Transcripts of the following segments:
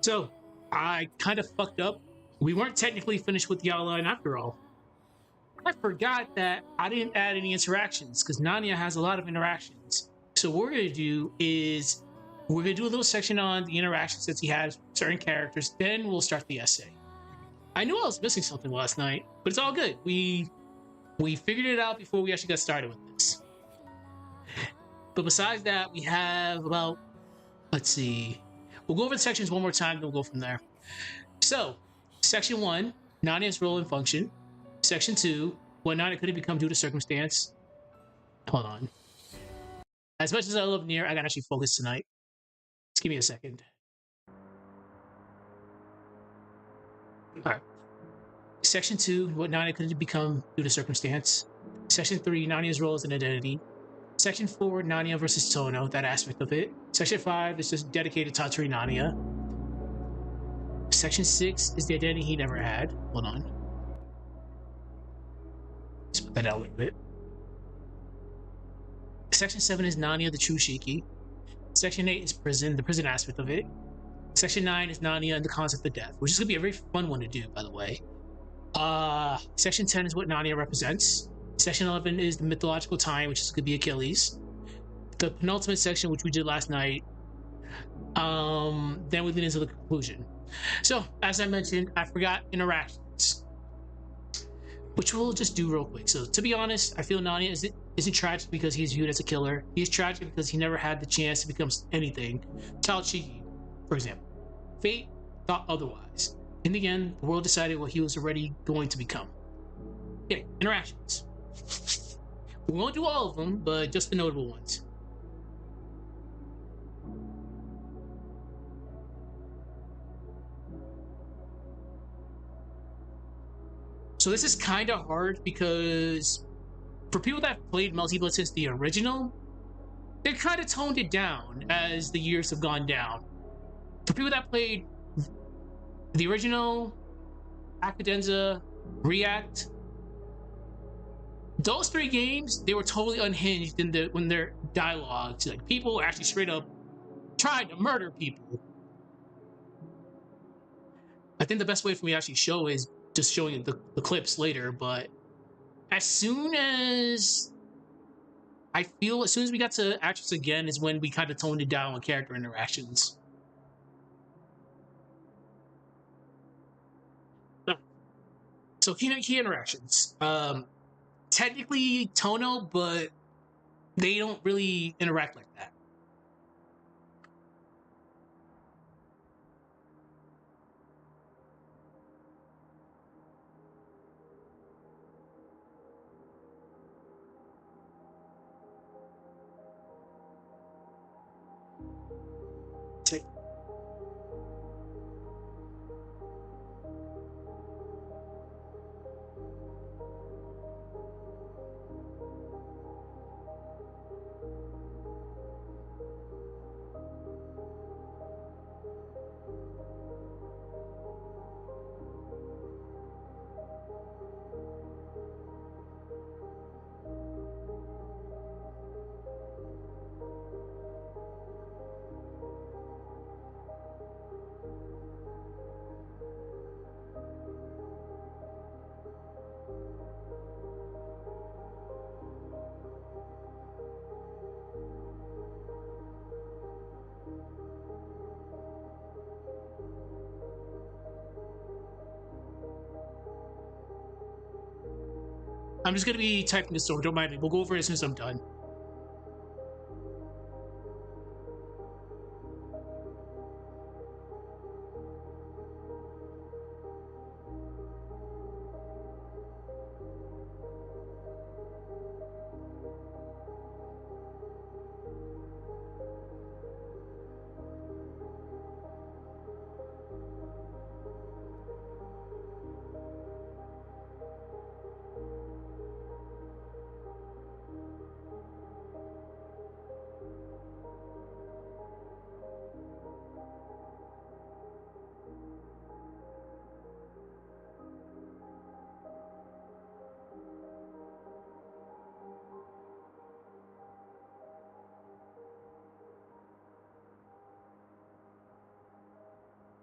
So, I kind of fucked up. We weren't technically finished with the outline after all. I forgot that I didn't add any interactions because Nanya has a lot of interactions. So what we're gonna do is we're gonna do a little section on the interactions that he has with certain characters. Then we'll start the essay. I knew I was missing something last night, but it's all good. We figured it out before we actually got started with this. But besides that, we have about, let's see, we'll go over the sections one more time, then we'll go from there. So, section 1, Nanya's role and function. Section 2, what Nanya couldn't become due to circumstance. Hold on. As much as I love Nier, I gotta actually focus tonight. Just give me a second. Alright. Section 2, what Nanya couldn't become due to circumstance. Section 3, Nanya's role as an identity. Section 4, Nanya versus Tohno, that aspect of it. Section 5 is just dedicated to Tatsuri Nanya. Section 6 is the identity he never had. Hold on. Let's put that out a little bit. Section 7 is Nanya, the true Shiki. Section 8 is prison, the prison aspect of it. Section 9 is Nanya and the concept of death, which is going to be a very fun one to do, by the way. Section 10 is what Nanya represents. Section 11 is the mythological time, which is going to be Achilles. The penultimate section, which we did last night. Then we lead into the conclusion. So, as I mentioned, I forgot interactions, which we'll just do real quick. So, to be honest, I feel Nanya isn't tragic because he's viewed as a killer. He's tragic because he never had the chance to become anything. Child Shiki, for example. Fate thought otherwise. In the end, the world decided what he was already going to become. Okay, interactions. We won't do all of them, but just the notable ones. So this is kind of hard because for people that have played Melty since the original, they kind of toned it down as the years have gone down. For people that played the original, Akadenza, React, those 3 games, they were totally unhinged when their dialogues, like people actually straight up tried to murder people. I think the best way for me to actually show is just showing the clips later, but as soon as we got to actress again is when we kind of toned it down with character interactions. So key interactions. Technically Tohno, but they don't really interact like that. I'm just gonna be typing this over. Don't mind me. We'll go over it as soon as I'm done.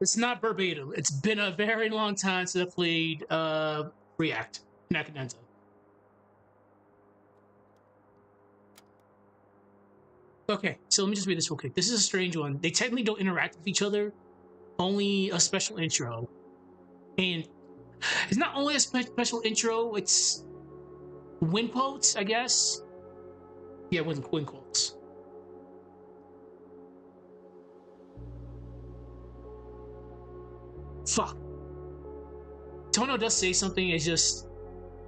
It's not verbatim. It's been a very long time since I played React Nakadenta. Okay, so let me just read this real quick. This is a strange one. They technically don't interact with each other, only a special intro. And it's not only a special intro, it's win quotes, I guess. Yeah, win quotes. Fuck. Tohno does say something. It's just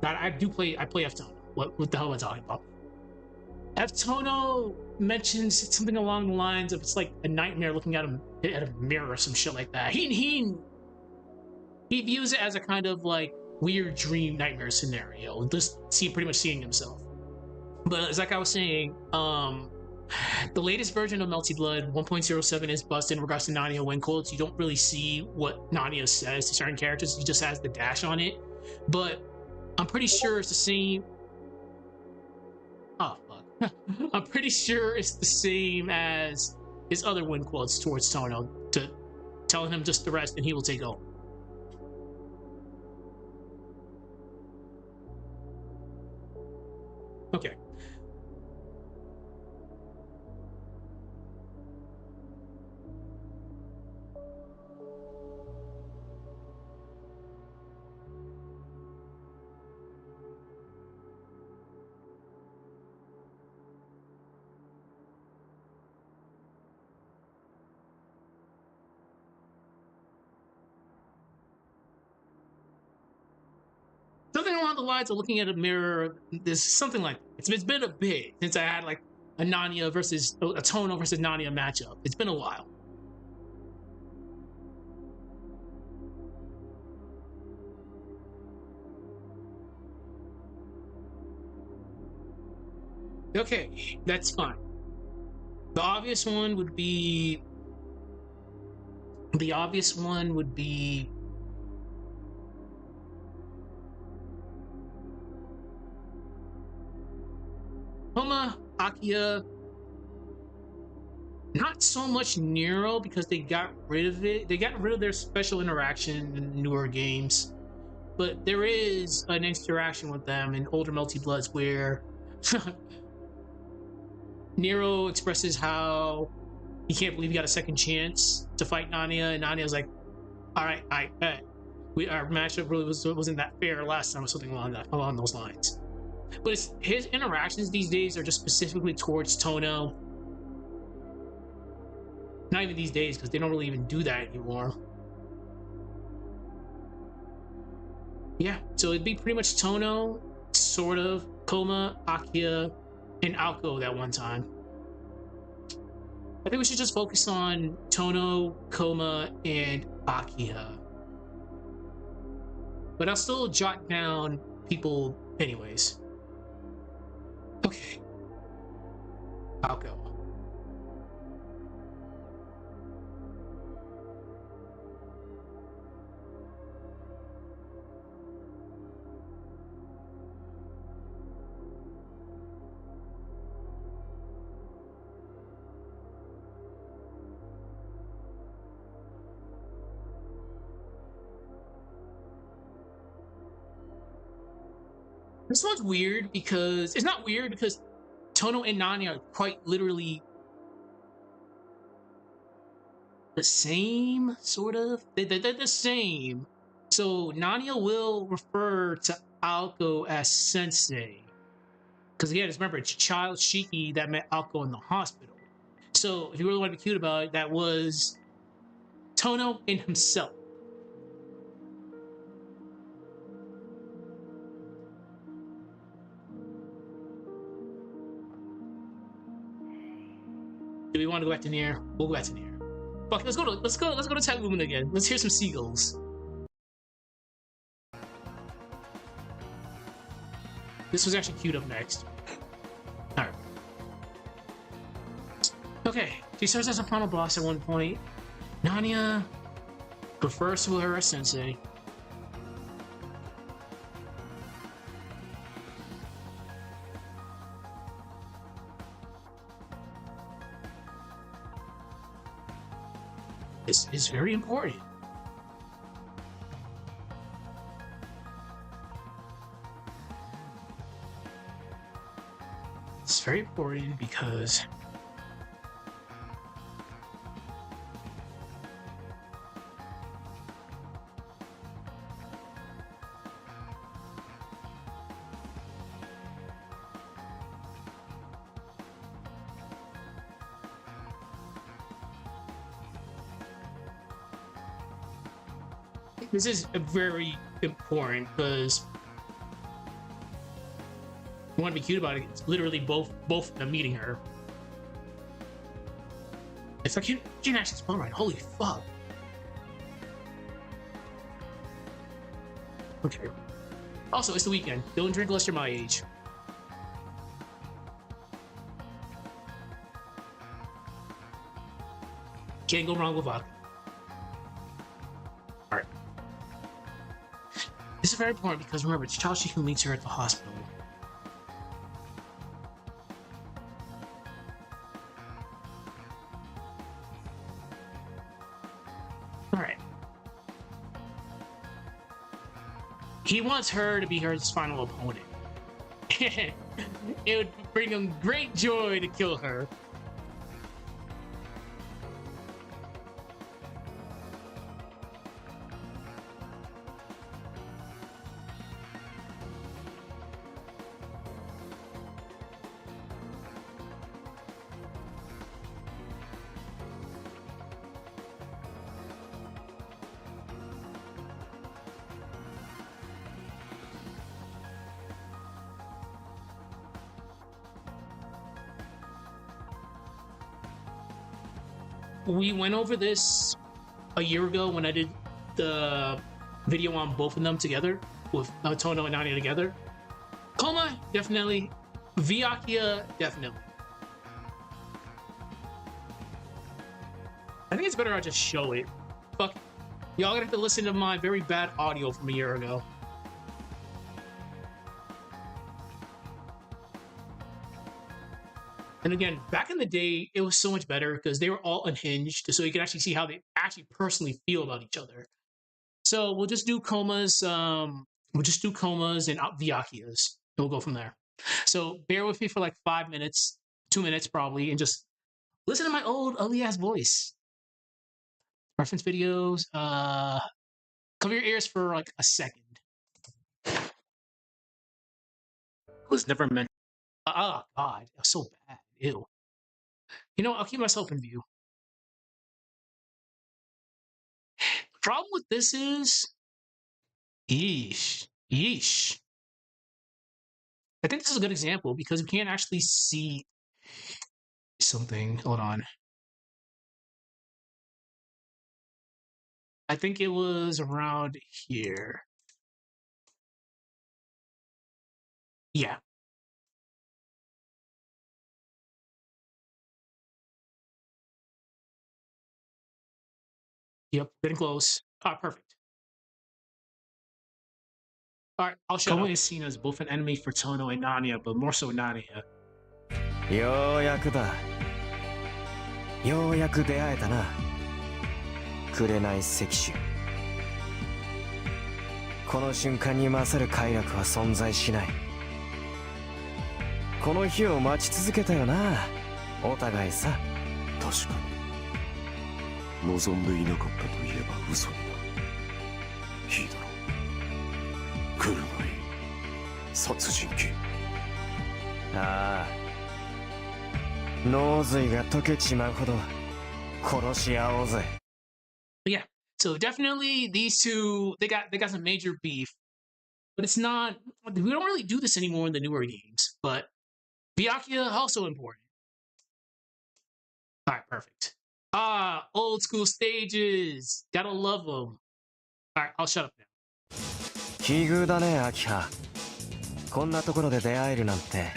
that I play F Tohno. What the hell am I talking about? F Tohno mentions something along the lines of it's like a nightmare looking at a mirror or some shit like that. He views it as a kind of like weird dream nightmare scenario. Just pretty much seeing himself. But it's like I was saying, the latest version of Melty Blood 1.07 is busted in regards to Nanaya win quotes. You don't really see what Nanaya says to certain characters. He just has the dash on it. But I'm pretty sure it's the same. Oh, fuck. I'm pretty sure it's the same as his other win quotes towards Tohno, to telling him just the rest and he will take over. Okay. Something along the lines of looking at a mirror. There's something like it's been a bit since I had like a Nanaya versus a Tohno versus Nanaya matchup. It's been a while. Okay, that's fine. The obvious one would be. The obvious one would be. Homa, Akia. Not so much Nero because they got rid of it. They got rid of their special interaction in newer games. But there is an interaction with them in older Melty Bloods where Nero expresses how he can't believe he got a second chance to fight Nanaya, and Nanya's like, "All right, I bet our matchup really wasn't that fair last time," or something along those lines. But his interactions these days are just specifically towards Tohno. Not even these days, because they don't really even do that anymore. Yeah, so it'd be pretty much Tohno, sort of, Koma, Akia, and Aoko that one time. I think we should just focus on Tohno, Koma, and Akia. But I'll still jot down people anyways. Okay. Aoko. This one's weird because it's not weird because Tohno and Nanaya are quite literally the same, sort of. They're the same. So Nanaya will refer to Aoko as sensei. Because again, just remember, it's child Shiki that met Aoko in the hospital. So if you really want to be cute about it, that was Tohno and himself. Do we want to go back to Nier? We'll go back to Nier. Fuck, let's go to Tag Woman again. Let's hear some seagulls. This was actually queued up next. Alright. Okay, she serves as a final boss at one point. Nanaya refers to her as sensei. This is very important. It's very important because this is very important because you want to be cute about it. It's literally both of them meeting her. If I can actually spell right, holy fuck. Okay. Also, it's the weekend. Don't drink unless you're my age. Can't go wrong with vodka. Alright. This is very important because remember, it's Chaoshi who meets her at the hospital. Alright. He wants her to be his final opponent. It would bring him great joy to kill her. We went over this a year ago when I did the video on both of them together, with Tohno and Nanaya together. Koma, definitely. Vyakia, definitely. I think it's better I just show it. Fuck. Y'all gonna have to listen to my very bad audio from a year ago. And again, back in the day, it was so much better because they were all unhinged, so you could actually see how they actually personally feel about each other. So we'll just do Komas. We'll just do Komas and Vyakias, and we'll go from there. So bear with me for like 5 minutes, 2 minutes probably, and just listen to my old ugly ass voice. Reference videos. Cover your ears for like a second. It was never meant. Oh God, it was so bad. Ew. You know, I'll keep myself in view. Problem with this is, yeesh. I think this is a good example because we can't actually see something. Hold on. I think it was around here. Yeah. Yep, getting close. Ah, perfect. Alright, I'll shut up. Koma is seen as both an enemy for Tohno and Nanaya, but more so Nanaya. ようやくだ。ようやく出会えたな。紅石種。この瞬間に勝る快楽は存在しない。この日を待ち続けたよな。お互いさ。確かに。望んでいなかったと言えば嘘になる。いいだろう。来るがいい。殺人鬼。ああ。脳髄が溶けちまうほど殺し合おうぜ。Yeah, so definitely these two, they got some major beef, but it's not. We don't really do this anymore in the newer games. But Vyakia also important. All right, perfect. Ah, old school stages. Gotta love them. All right, I'll shut up now. 奇遇だね、アキハ。こんなところで出会えるなんて。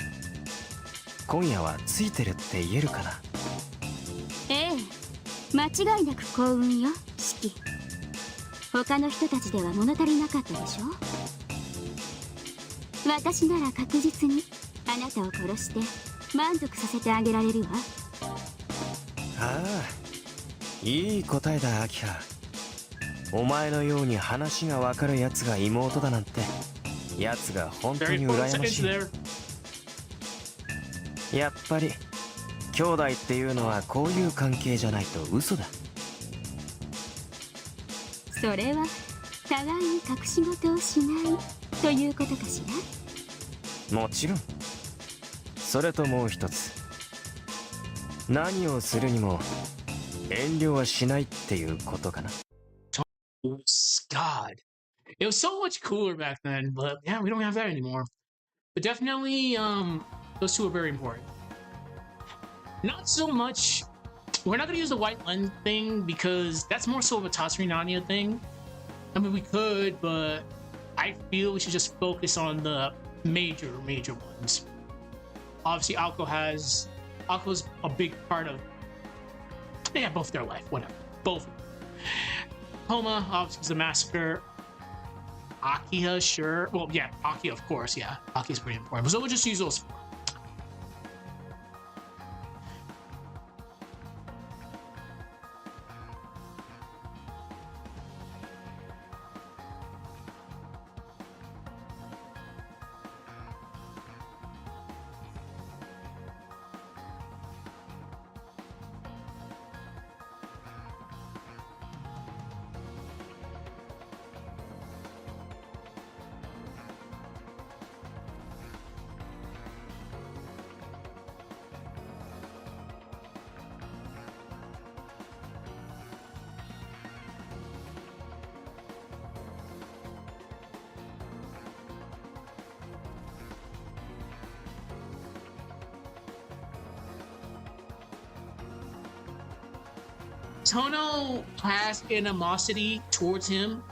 今夜はついてるって言えるかな。ええ、間違いなく幸運よ、四季。他の人たちでは物足りなかったでしょ。私なら確実にあなたを殺して満足させてあげられるわ。ああ、いい答えだ、アキハ。お前のように話がわかるやつが妹だなんて、やつが本当に羨ましい。やっぱり兄弟っていうのはこういう関係じゃないと嘘だ。それは互いに隠し事をしないということかしら。もちろん。それともう一つ、何をするにも遠慮はしないっていうことかな。God, it was so much cooler back then, but yeah, we don't have that anymore. But definitely, those two are very important. Not so much. We're not gonna use the white lens thing because that's more so of a Tatsuri Nanya thing. I mean, we could, but I feel we should just focus on the major ones. Obviously, Alko's a big part of, yeah, both their life, whatever, both. Homa obviously is a massacre. Akiha, sure. Well, yeah, Aki, of course, yeah. Aki's pretty important. So we'll just use those four. Tohno has animosity towards him,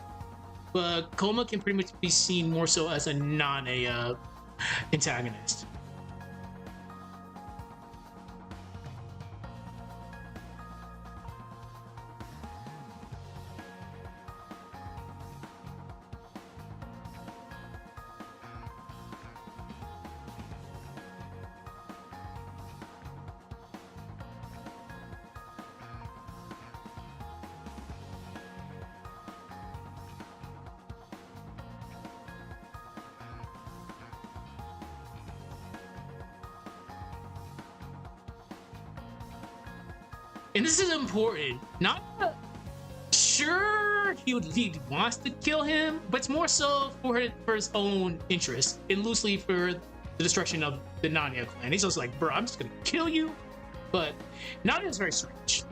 but Koma can pretty much be seen more so as a antagonist. And this is important. Not sure he wants to kill him, but it's more so for his own interest and loosely for the destruction of the Nanya clan. He's just like, bro, I'm just gonna kill you. But Nanya is very strange.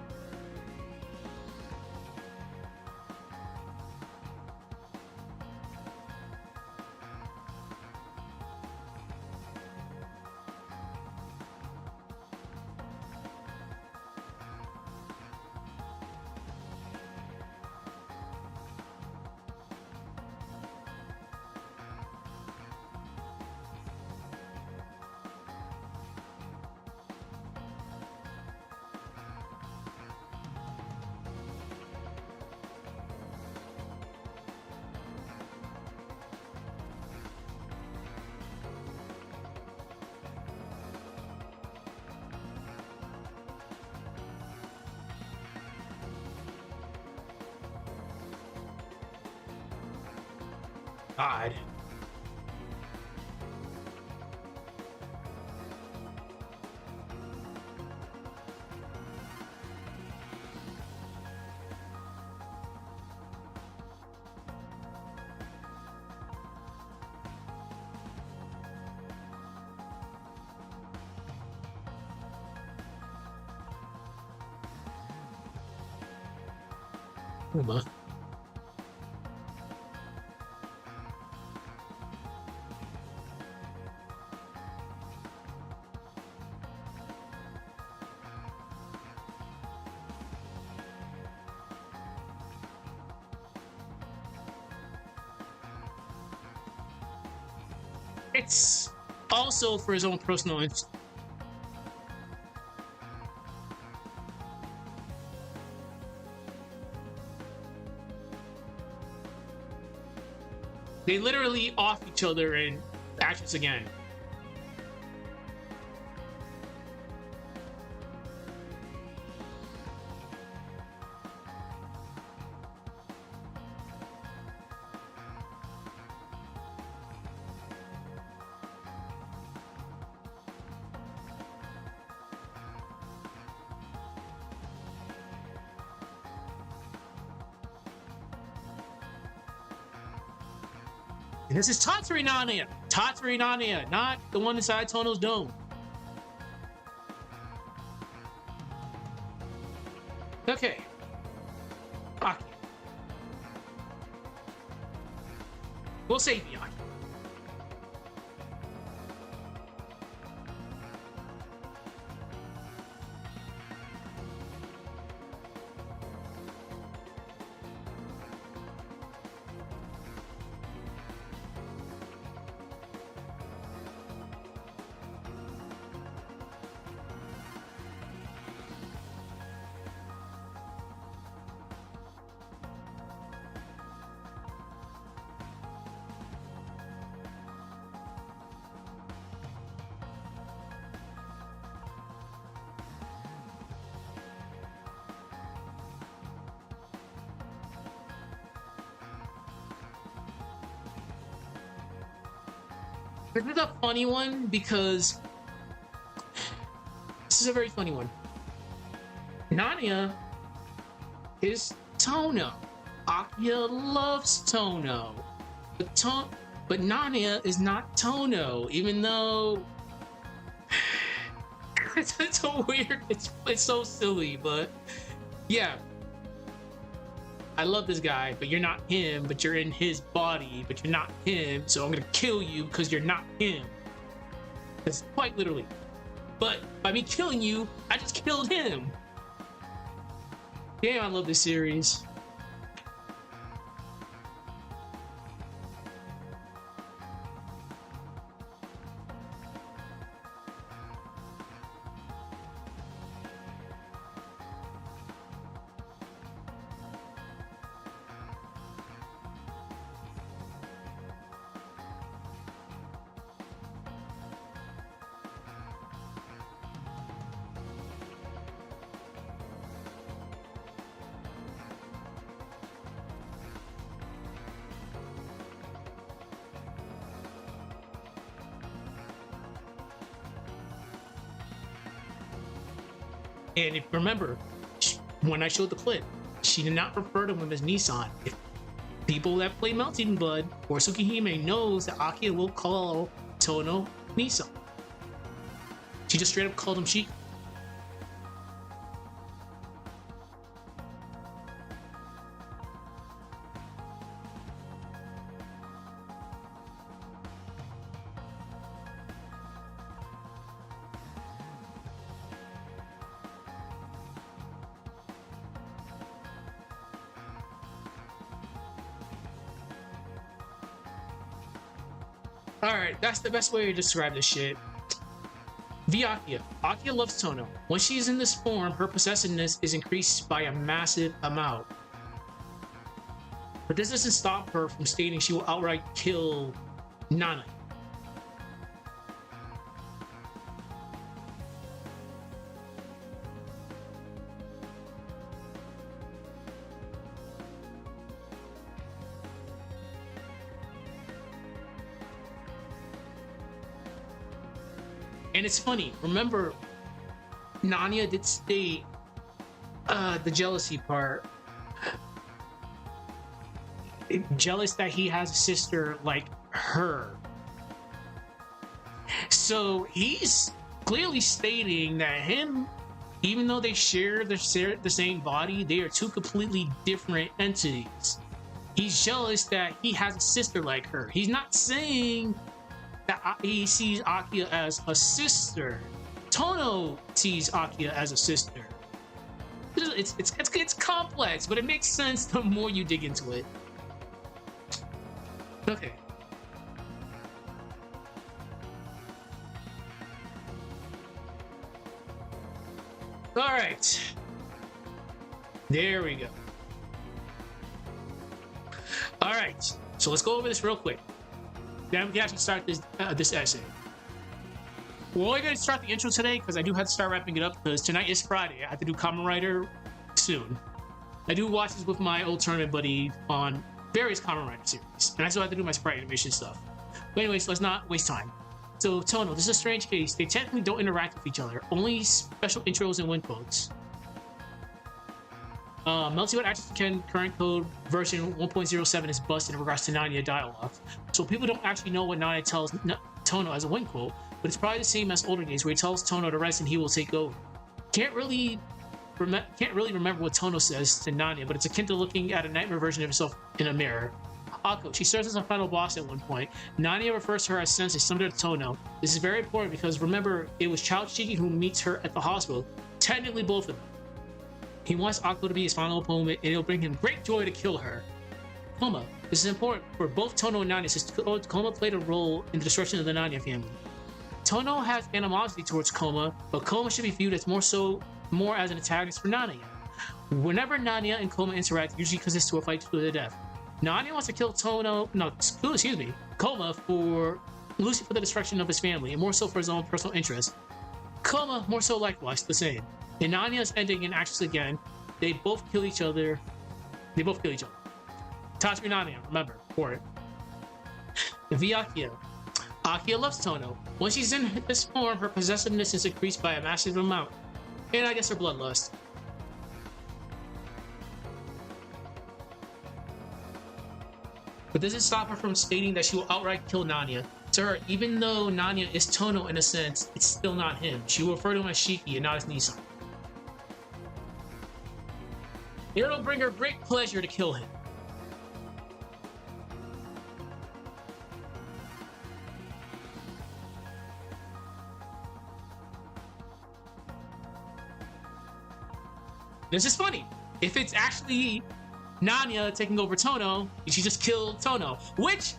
God. Uma. It's also for his own personal interest. They literally off each other in actions again. And this is Tatsuya Nanaya. Tatsuya Nanaya, not the one inside Tohno's dome. Okay. Aki. We'll save Aki. This is a funny one because this is a very funny one. Nanaya is Tohno. Akiya loves Tohno. But Nanaya is not Tohno, even though it's a weird, it's so silly, but yeah. I love this guy, but you're not him, but you're in his body, but you're not him, so I'm gonna kill you because you're not him. That's quite literally. But by me killing you, I just killed him. Damn, I love this series. And if remember, when I showed the clip, she did not refer to him as Nissan. If people that play Melty in Blood or Tsukihime knows that Akiya will call Tohno Nissan. She just straight up called him Shiki. Alright, that's the best way to describe this shit. Akiya. Akiya loves Tohno. When she's in this form, her possessiveness is increased by a massive amount. But this doesn't stop her from stating she will outright kill Nana. And it's funny, remember, Nanaya did state the jealousy part. Jealous that he has a sister like her. So he's clearly stating that him, even though they share the same body, they are two completely different entities. He's jealous that he has a sister like her. He's not saying that he sees Akiya as a sister. Tohno sees Akiya as a sister. It's complex, but it makes sense the more you dig into it. Okay. All right. There we go. All right. So let's go over this real quick. Then we can actually start this essay. We're only going to start the intro today because I do have to start wrapping it up because tonight is Friday. I have to do Kamen Rider soon. I do watch this with my old tournament buddy on various Kamen Rider series, and I still have to do my sprite animation stuff. But anyways, let's not waste time. So Tohno, this is a strange case. They technically don't interact with each other. Only special intros and win quotes. Melty would actually can current code version 1.07 is busted in regards to Nanya dialogue. So people don't actually know what Nanya tells Tohno as a win quote, but it's probably the same as older days where he tells Tohno to rest and he will take over. Can't really remember what Tohno says to Nanya, but it's akin to looking at a nightmare version of himself in a mirror. Akko, she serves as a final boss at one point. Nanya refers to her as Sensei, similar to Tohno. This is very important because remember, it was Child Shiki who meets her at the hospital. Technically both of them. He wants Akko to be his final opponent, and it'll bring him great joy to kill her. Koma. This is important for both Tohno and Nanya, since Koma played a role in the destruction of the Nanya family. Tohno has animosity towards Koma, but Koma should be viewed as more as an antagonist for Nanya. Whenever Nanya and Koma interact, usually consists to a fight to the death. Nanya wants to kill Koma for the destruction of his family, and more so for his own personal interest. Koma, more so likewise, the same. In Nanya's ending and actions again, they both kill each other. Tatsuki Nanya, remember, for it. V. Akia. Akia loves Tohno. When she's in this form, her possessiveness is increased by a massive amount. And I guess her bloodlust. But this doesn't stop her from stating that she will outright kill Nanya. To her, even though Nanya is Tohno in a sense, it's still not him. She will refer to him as Shiki and not as Nissan. It'll bring her great pleasure to kill him. This is funny. If it's actually Nanya taking over Tohno, she just killed Tohno, which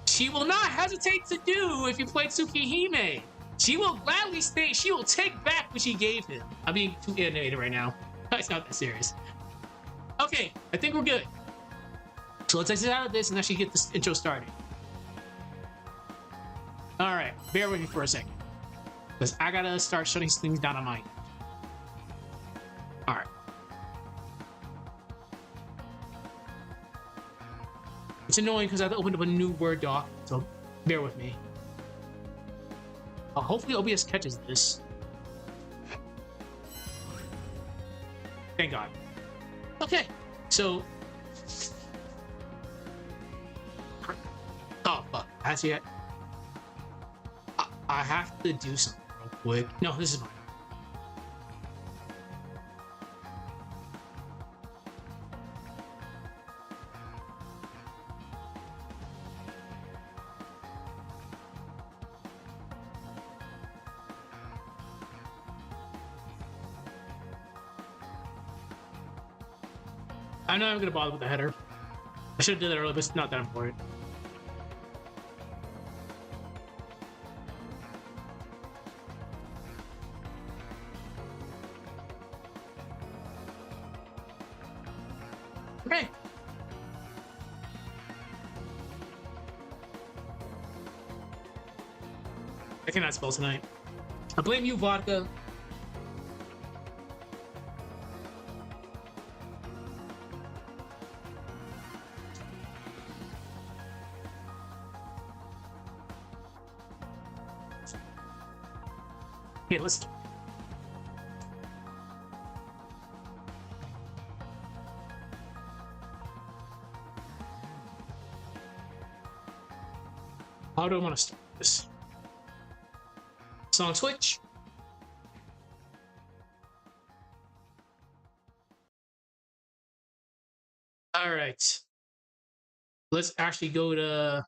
she will not hesitate to do if you play Tsukihime. She will gladly state she will take back what she gave him. I'm being too animated right now. It's not that serious. Okay, I think we're good. So let's exit out of this and actually get this intro started. Alright, bear with me for a second. Because I gotta start shutting things down on mine. Alright. It's annoying because I have to open up a new Word doc, so bear with me. Hopefully OBS catches this. Thank God. Okay, so... Oh, fuck. Actually, I have to do something real quick. No, this is fine. I'm not even gonna bother with the header. I should have done that earlier, but it's not that important. Okay. I cannot spell tonight. I blame you, vodka. Okay, let's... How do I want to start this? Song switch. All right. Let's actually go to...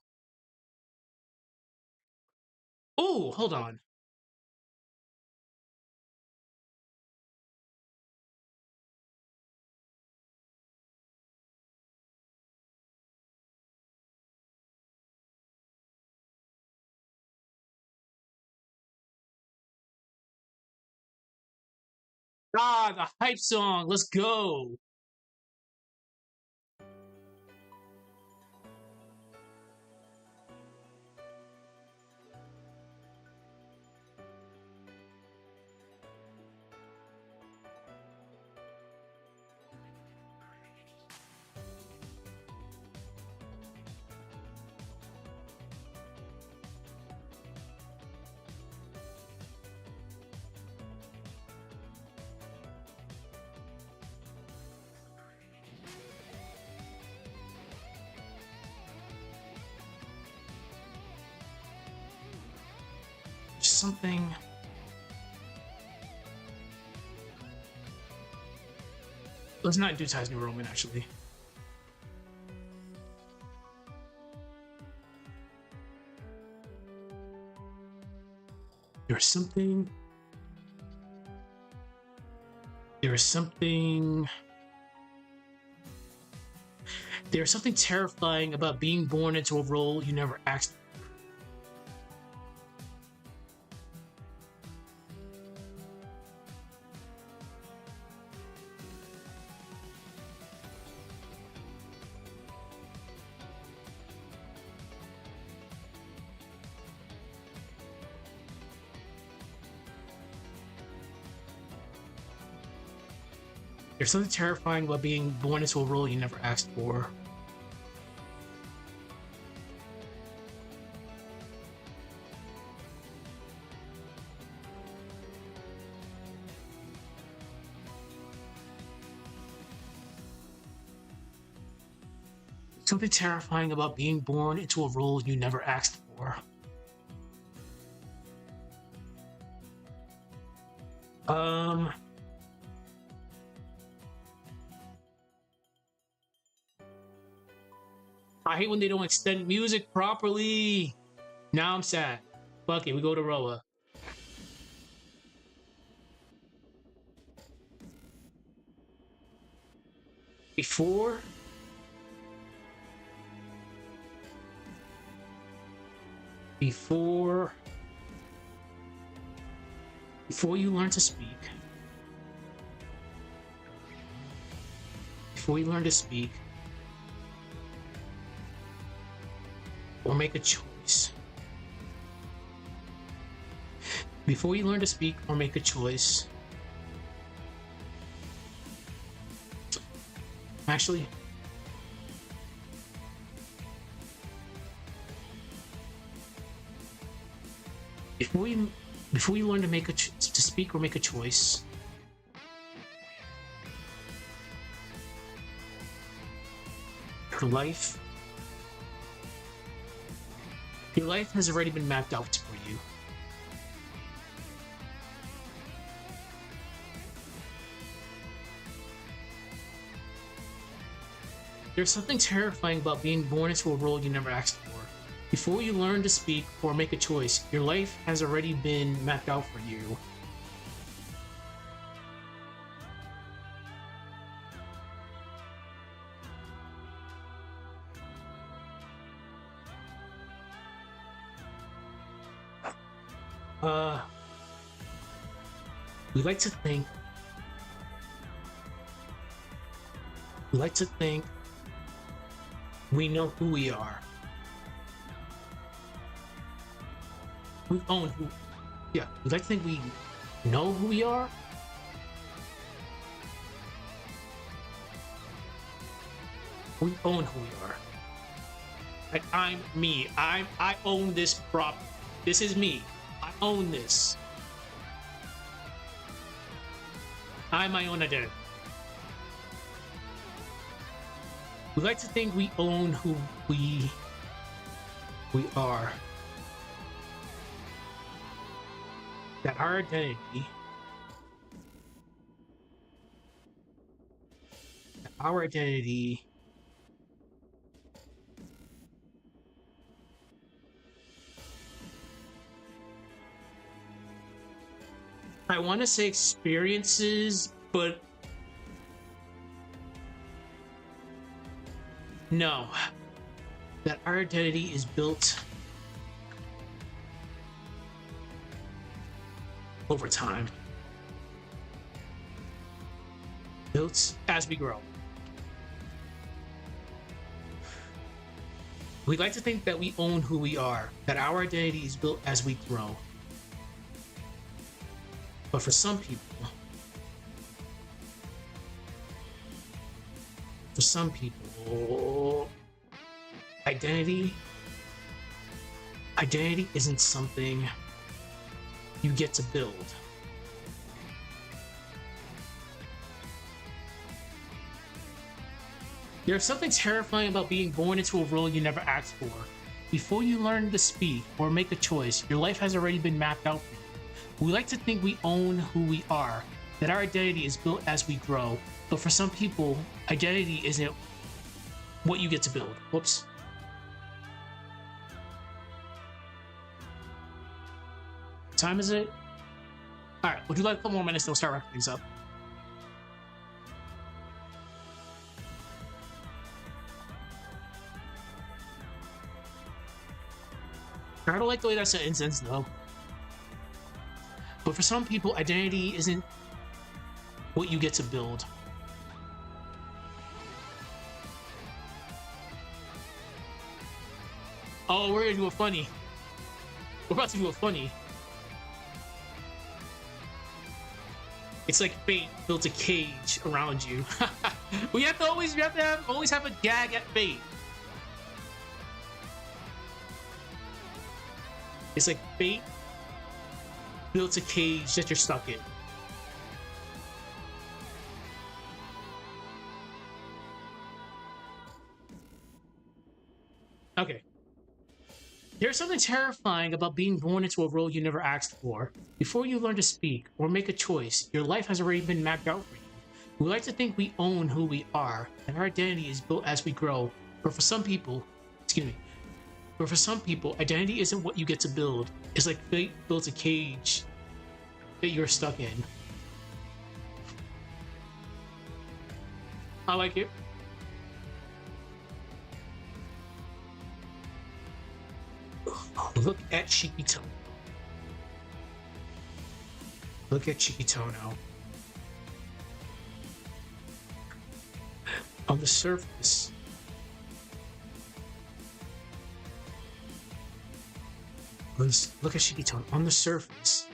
Oh, hold on. Ah, the hype song. Let's go. something... Let's not do Ties New Roman, actually. There's something... There's something terrifying about being born into a role you never asked for. There's something terrifying about being born into a role you never asked for. Something terrifying about being born into a role you never asked for. I hate when they don't extend music properly. Now I'm sad. Fuck it, we go to Roa. Before you learn to speak, or make a choice. Before you learn to speak or make a choice. Actually, before you learn to to speak or make a choice, your life has already been mapped out for you. There's something terrifying about being born into a role you never asked for. Before you learn to speak or make a choice, your life has already been mapped out for you. We like to think we know who we are. We own who. Yeah, we like to think we know who we are. We own who we are. Like, I'm me. I own this prop. This is me. I own this. I'm my own identity. We like to think we own who we are. That our identity I want to say experiences, but no. That our identity is built over time. Built as we grow. We like to think that we own who we are, that our identity is built as we grow. But for some people, identity isn't something you get to build. There's something terrifying about being born into a role you never asked for. Before you learn to speak or make a choice, your life has already been mapped out for you. We like to think we own who we are, that our identity is built as we grow. But for some people, identity isn't what you get to build. Whoops. What time is it? All right, would you like a couple more minutes? We'll start wrapping things up. I don't like the way that sentence ends, though. But for some people, identity isn't what you get to build. Oh, we're gonna do a funny. We're about to do a funny. It's like fate built a cage around you. We have to always have a gag at fate. It's like fate built a cage that you're stuck in. Okay. There's something terrifying about being born into a role you never asked for. Before you learn to speak or make a choice, your life has already been mapped out for you. We like to think we own who we are, and our identity is built as we grow. But for some people, identity isn't what you get to build. It's like fate builds a cage that you're stuck in. I like it. Look at Shiki Tohno. Look at Shiki Tohno. On the surface, look at Shiki Tohno. On the surface,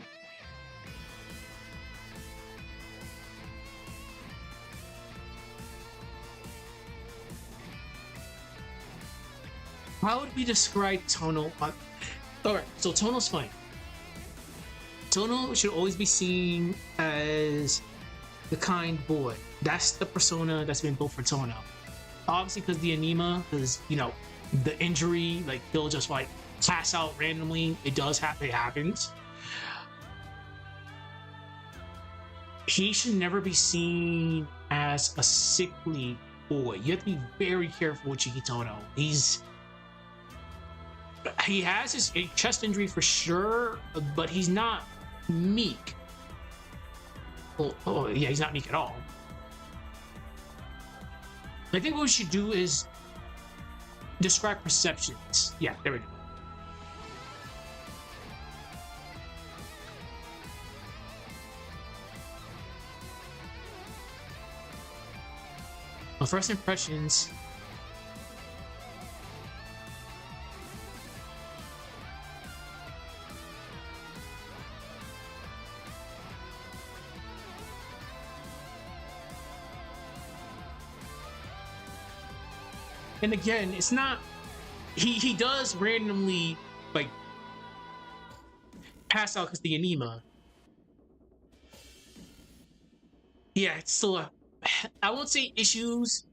how would we describe Tohno? Alright, so Tohno's fine. Tohno should always be seen as the kind boy. That's the persona that's been built for Tohno. Obviously, because the anima, because, you know, the injury, like, he'll just, like, pass out randomly. It happens. He should never be seen as a sickly boy. You have to be very careful with Shiki Tohno. He has his chest injury for sure, but he's not meek. Oh yeah, he's not meek at all. I think what we should do is describe perceptions. Yeah, there we go. Well, first impressions. And again, it's not. He does randomly, like, pass out because the anema. Yeah, it's still a. I won't say issues.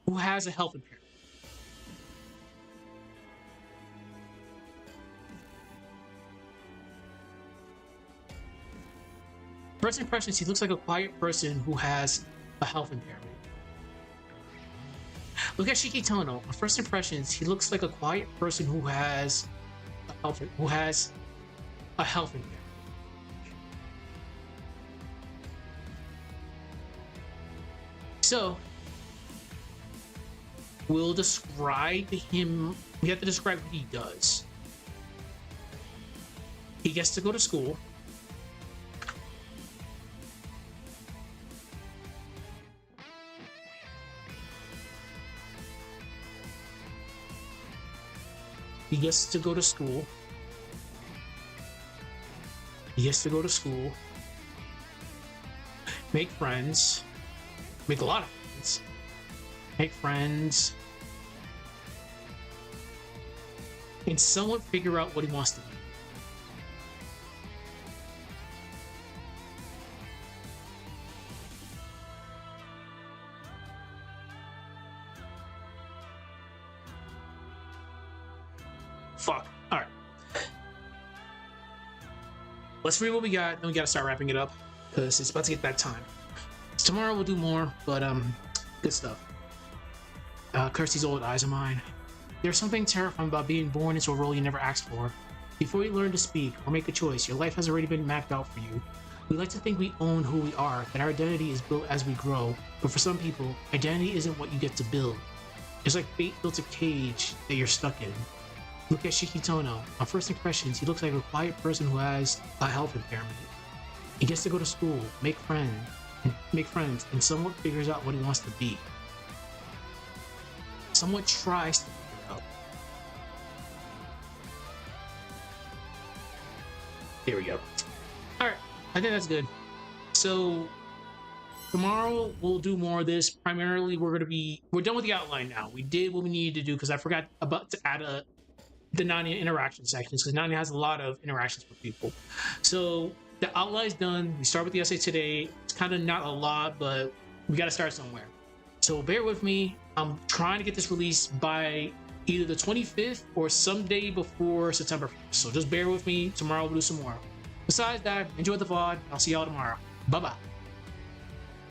Who has a health impairment? First impressions, he looks like a quiet person who has a health impairment. Look at Shiki Tohno. On first impressions, he looks like a quiet person who has a health impairment. So, we'll describe him. We have to describe what he does. He gets to go to school. He gets to go to school. He gets to go to school. Make friends. Make a lot of friends. Make friends. And somewhat figure out what he wants to be. Fuck. Alright. let's read what we got, then we gotta start wrapping it up because it's about to get that time. So tomorrow we'll do more, but good stuff. Curse these old eyes of mine. There's something terrifying about being born into a role you never asked for. Before you learn to speak or make a choice, your life has already been mapped out for you. We like to think we own who we are, that our identity is built as we grow, but for some people, identity isn't what you get to build. It's like fate built a cage that you're stuck in. Look at Shiki Tohno. On first impressions, he looks like a quiet person who has a health impairment. He gets to go to school, make friends, and somewhat figures out what he wants to be. Somewhat tries to figure it out. There we go. Alright, I think that's good. So tomorrow we'll do more of this. Primarily we're done with the outline now. We did what we needed to do because I forgot to add the Nanya interaction sections because Nanya has a lot of interactions with people. So the outline's done. We start with the essay today. It's kind of not a lot, but we got to start somewhere. So bear with me. I'm trying to get this released by either the 25th or someday before September 1st. So just bear with me. Tomorrow we'll do some more. Besides that, enjoy the VOD. I'll see y'all tomorrow. Bye-bye.